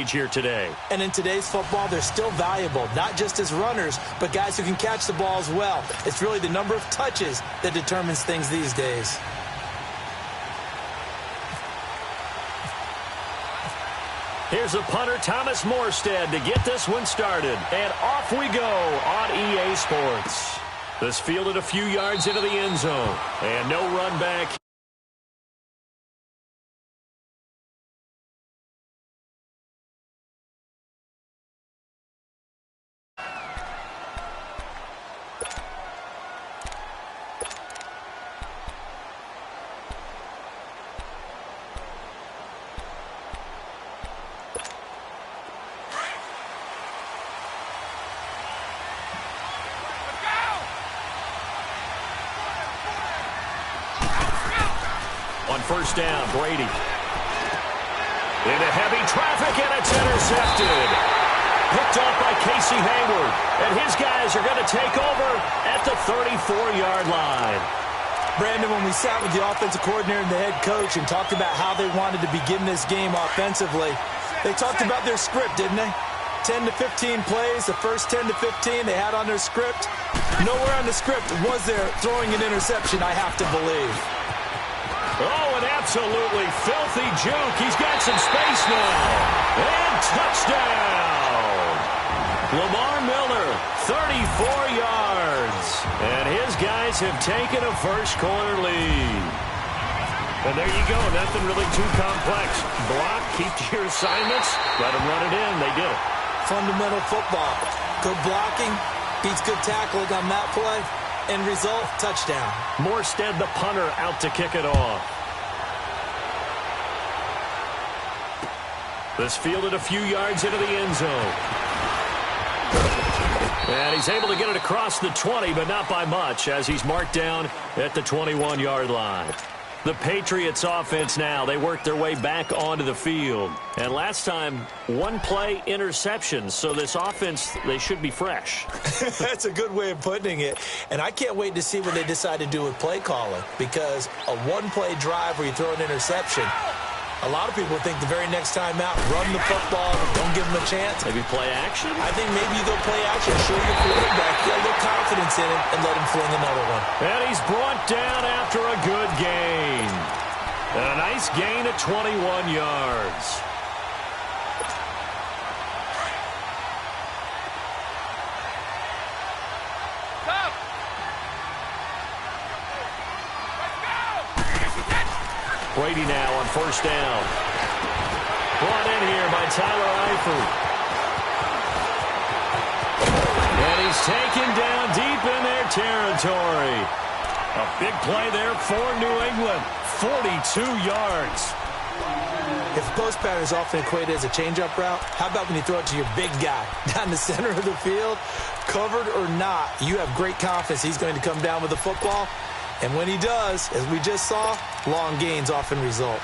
here today. And in today's football, they're still valuable, not just as runners, but guys who can catch the ball as well. It's really the number of touches that determines things these days. Here's a punter, Thomas Morstead, to get this one started. And off we go on EA Sports. This fielded a few yards into the end zone. And no run back. On first down, Brady. Into heavy traffic, and it's intercepted. Picked off by Casey Hayward. And his guys are going to take over at the 34-yard line. Brandon, when we sat with the offensive coordinator and the head coach and talked about how they wanted to begin this game offensively, they talked about their script, didn't they? 10 to 15 plays, the first 10 to 15 they had on their script. Nowhere on the script was there throwing an interception, I have to believe. Oh, an absolutely filthy juke. He's got some space now. And touchdown. Lamar Miller, 34 yards. And his guys have taken a first-quarter lead. And there you go. Nothing really too complex. Block, keep to your assignments, let them run it in. They did it. Fundamental football. Good blocking, beats good tackling on that play. End result, touchdown. Morstead, the punter, out to kick it off. This fielded a few yards into the end zone. And he's able to get it across the 20, but not by much, as he's marked down at the 21-yard line. The Patriots offense now, they work their way back onto the field. And last time, one play interception. So this offense, they should be fresh. That's a good way of putting it. And I can't wait to see what they decide to do with play calling. Because a one-play drive where you throw an interception, a lot of people think the very next time out, run the football, don't give them a chance. Maybe play action? I think maybe you go play action, show your quarterback, get a little confidence in him, and let him fling another one. And he's brought down after a good gain. And a nice gain of 21 yards. Brady now on first down. Brought in here by Tyler Eifert. And he's taken down deep in their territory. A big play there for New England. 42 yards. If post pattern is often equated as a change-up route, how about when you throw it to your big guy down the center of the field? Covered or not, you have great confidence he's going to come down with the football. And when he does, as we just saw, long gains often result.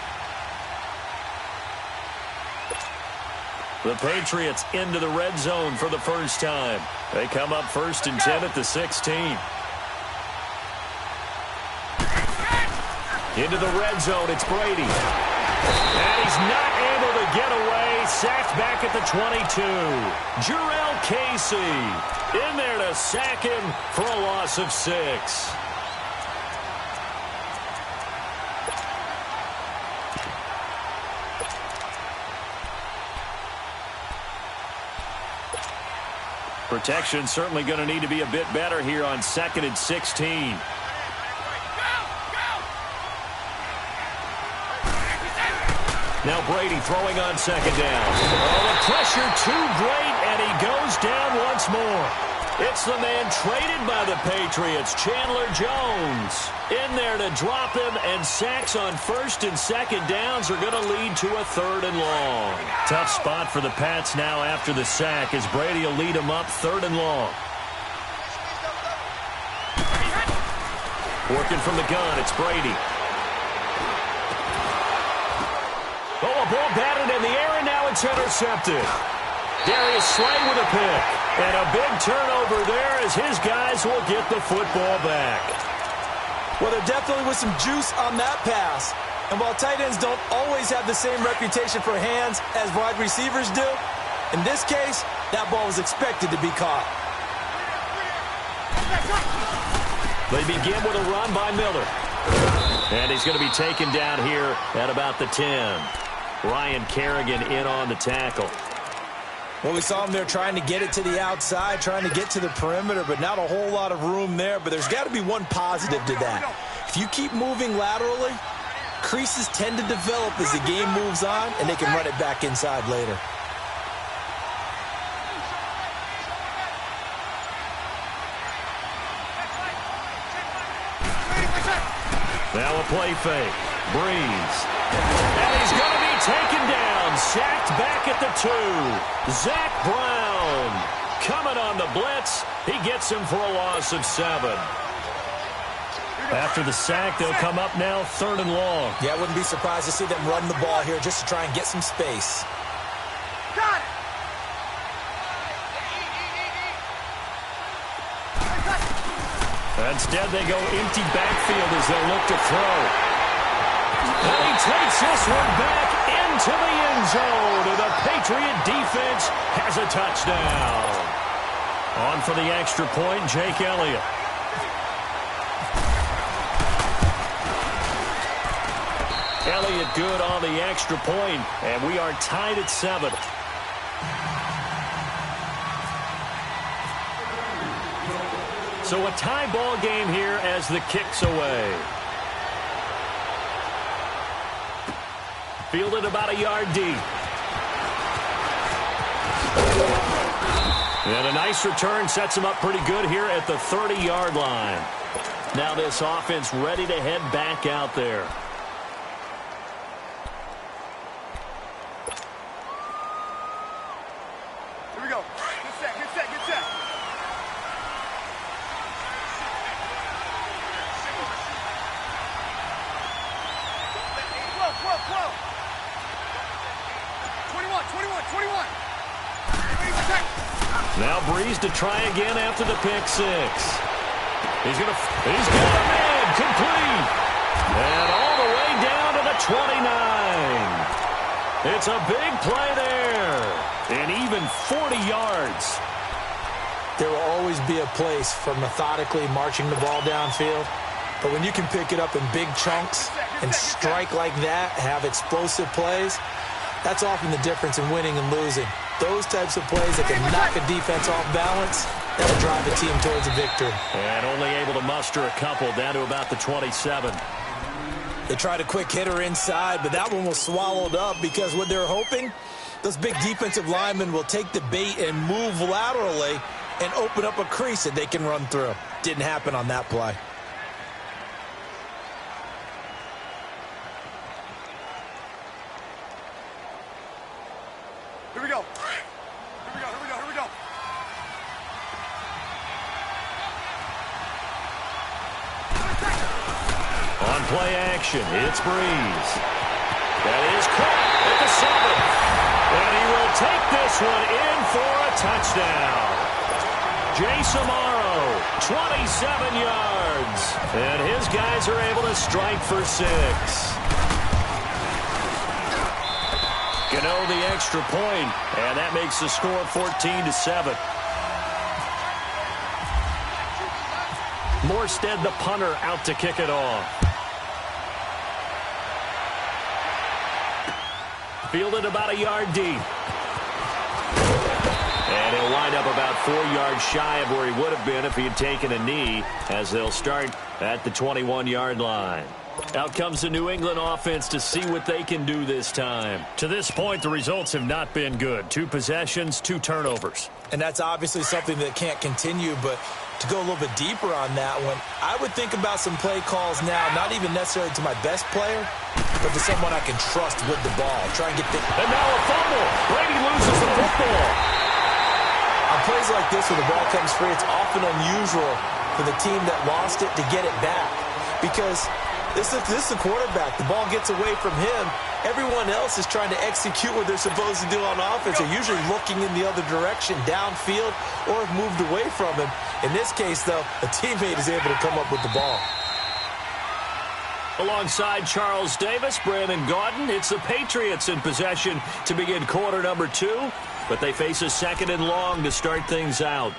The Patriots into the red zone for the first time. They come up first and 10 at the 16. Into the red zone, it's Brady. And he's not able to get away. Sacked back at the 22. Jurrell Casey in there to sack him for a loss of 6. Protection certainly going to need to be a bit better here on 2nd and 16. Now Brady throwing on 2nd down. Oh, the pressure too great, and he goes down once more. It's the man traded by the Patriots, Chandler Jones. In there to drop him, and sacks on 1st and 2nd downs are going to lead to a 3rd and long. Tough spot for the Pats now after the sack, as Brady will lead them up 3rd and long. Working from the gun, it's Brady. Oh, a ball batted in the air, and now it's intercepted. Darius Slay with a pick. And a big turnover there as his guys will get the football back. Well, there definitely was some juice on that pass. And while tight ends don't always have the same reputation for hands as wide receivers do, in this case, that ball was expected to be caught. They begin with a run by Miller. And he's going to be taken down here at about the 10. Ryan Kerrigan in on the tackle. Well, we saw him there trying to get it to the outside, trying to get to the perimeter, but not a whole lot of room there. But there's got to be one positive to that. If you keep moving laterally, creases tend to develop as the game moves on, and they can run it back inside later. Now a play fake. Breeze. And he's going to be taken down. Sacked back at the 2. Zach Brown coming on the blitz. He gets him for a loss of 7. After the sack, they'll come up now 3rd and long. Yeah, I wouldn't be surprised to see them run the ball here just to try and get some space. Got it. Instead, they go empty backfield as they look to throw. And he takes this one back into the end zone. And the Patriot defense has a touchdown. On for the extra point, Jake Elliott. Elliott good on the extra point, and we are tied at 7. So a tie ball game here as the kick's away. Fielded about a yard deep. And a nice return sets him up pretty good here at the 30-yard line. Now this offense ready to head back out there. Here we go. Get set, get set, get set. Whoa. 21. Now Breeze to try again after the pick 6. He's got a man complete. And all the way down to the 29. It's a big play there. And even 40 yards. There will always be a place for methodically marching the ball downfield. But when you can pick it up in big chunks and strike like that, have explosive plays, that's often the difference in winning and losing. Those types of plays that can knock a defense off balance, that'll drive a team towards a victory. And only able to muster a couple down to about the 27. They tried a quick hitter inside, but that one was swallowed up because what they're hoping, those big defensive linemen will take the bait and move laterally and open up a crease that they can run through. Didn't happen on that play. Here we go. On play action, it's Breeze. That is caught at the 7. And he will take this one in for a touchdown. Jay Samaro, 27 yards. And his guys are able to strike for 6. Gano the extra point, and that makes the score 14-7. Morstead, the punter, out to kick it off. Fielded about a yard deep. And he'll wind up about 4 yards shy of where he would have been if he had taken a knee, as they'll start at the 21-yard line. Out comes the New England offense to see what they can do this time. To this point, the results have not been good. 2 possessions, 2 turnovers. And that's obviously something that can't continue, but to go a little bit deeper on that one, I would think about some play calls now, not even necessarily to my best player, but to someone I can trust with the ball. Try and get the... And now a fumble. Brady loses the football. On plays like this where the ball comes free, it's often unusual for the team that lost it to get it back. Because this is the quarterback. The ball gets away from him. Everyone else is trying to execute what they're supposed to do on offense. They're usually looking in the other direction, downfield, or have moved away from him. In this case, though, a teammate is able to come up with the ball. Alongside Charles Davis, Brandon Gaudin, it's the Patriots in possession to begin quarter number 2, but they face a 2nd and long to start things out.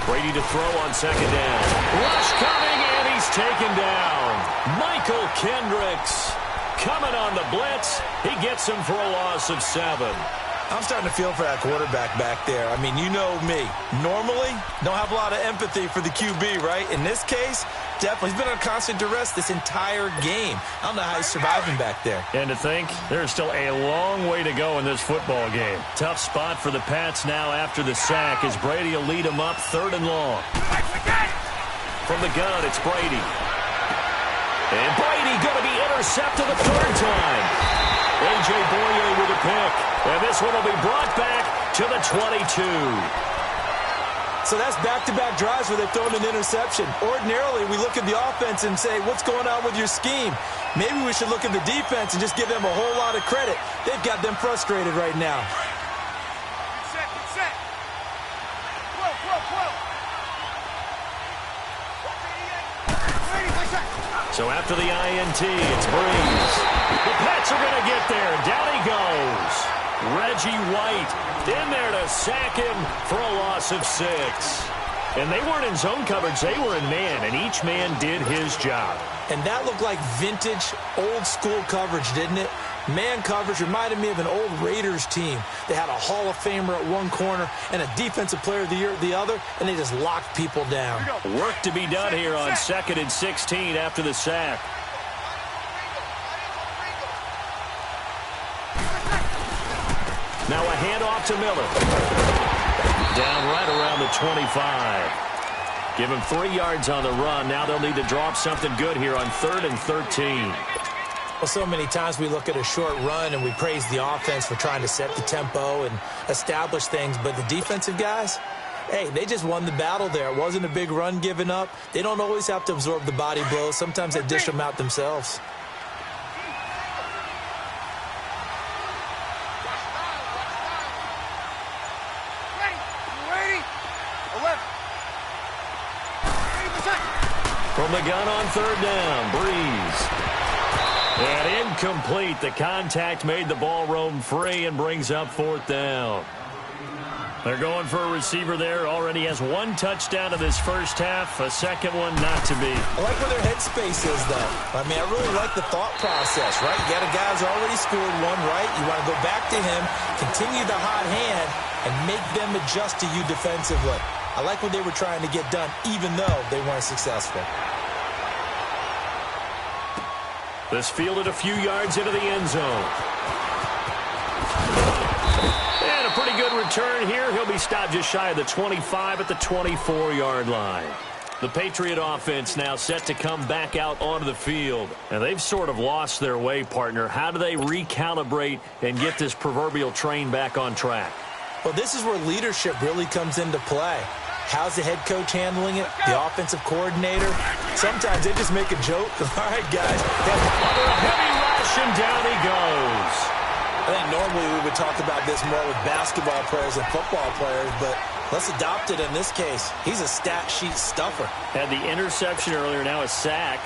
Brady to throw on 2nd down. Rush coming, and he's taken down. Michael Kendricks coming on the blitz. He gets him for a loss of 7. I'm starting to feel for that quarterback back there. I mean, you know me. Normally, don't have a lot of empathy for the QB, right? In this case, definitely. He's been under constant duress this entire game. I don't know how he's surviving back there. And to think, there's still a long way to go in this football game. Tough spot for the Pats now after the sack as Brady will lead them up 3rd and long. From the gun, it's Brady. And Brady going to be intercepted the 3rd time. A.J. Boyer with a pick. And this one will be brought back to the 22. So that's back-to-back drives where they've thrown an interception. Ordinarily, we look at the offense and say, what's going on with your scheme? Maybe we should look at the defense and just give them a whole lot of credit. They've got them frustrated right now. Get set. Whoa. So after the INT, it's Breeze. The Pats are going to get there. Down he goes. Reggie White in there to sack him for a loss of 6. And they weren't in zone coverage. They were in man, and each man did his job. And that looked like vintage, old-school coverage, didn't it? Man coverage reminded me of an old Raiders team. They had a Hall of Famer at one corner and a Defensive Player of the Year at the other, and they just locked people down. Work to be done here on 2nd and 16 after the sack. Now a handoff to Miller. Down right around the 25. Give him 3 yards on the run. Now they'll need to drop something good here on 3rd and 13. Well, so many times we look at a short run and we praise the offense for trying to set the tempo and establish things, but the defensive guys, hey, they just won the battle there. It wasn't a big run given up. They don't always have to absorb the body blows. Sometimes they dish them out themselves. From the gun on 3rd down, Breeze. And incomplete. The contact made the ball roam free and brings up 4th down. They're going for a receiver there. Already has 1 touchdown in this first half. A second one not to be. I like where their headspace is, though. I mean, I really like the thought process, right? You got a guy who's already scored 1, right? You want to go back to him, continue the hot hand, and make them adjust to you defensively. I like what they were trying to get done, even though they weren't successful. This fielded a few yards into the end zone. And a pretty good return here. He'll be stopped just shy of the 25 at the 24-yard line. The Patriot offense now set to come back out onto the field. And they've sort of lost their way, partner. How do they recalibrate and get this proverbial train back on track? Well, this is where leadership really comes into play. How's the head coach handling it? The offensive coordinator? Sometimes they just make a joke. All right, guys. Under a heavy rush, and down he goes. I think normally we would talk about this more with basketball players and football players, but let's adopt it in this case. He's a stat sheet stuffer. Had the interception earlier, now a sack.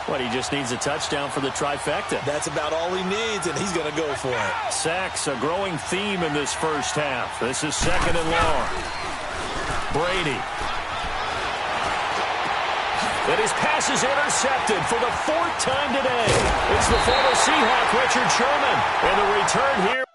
What, he just needs a touchdown for the trifecta. That's about all he needs, and he's going to go for it. Sacks, a growing theme in this first half. This is 2nd and long. Brady. And his pass is intercepted for the 4th time today. It's the former Seahawk, Richard Sherman. And the return here.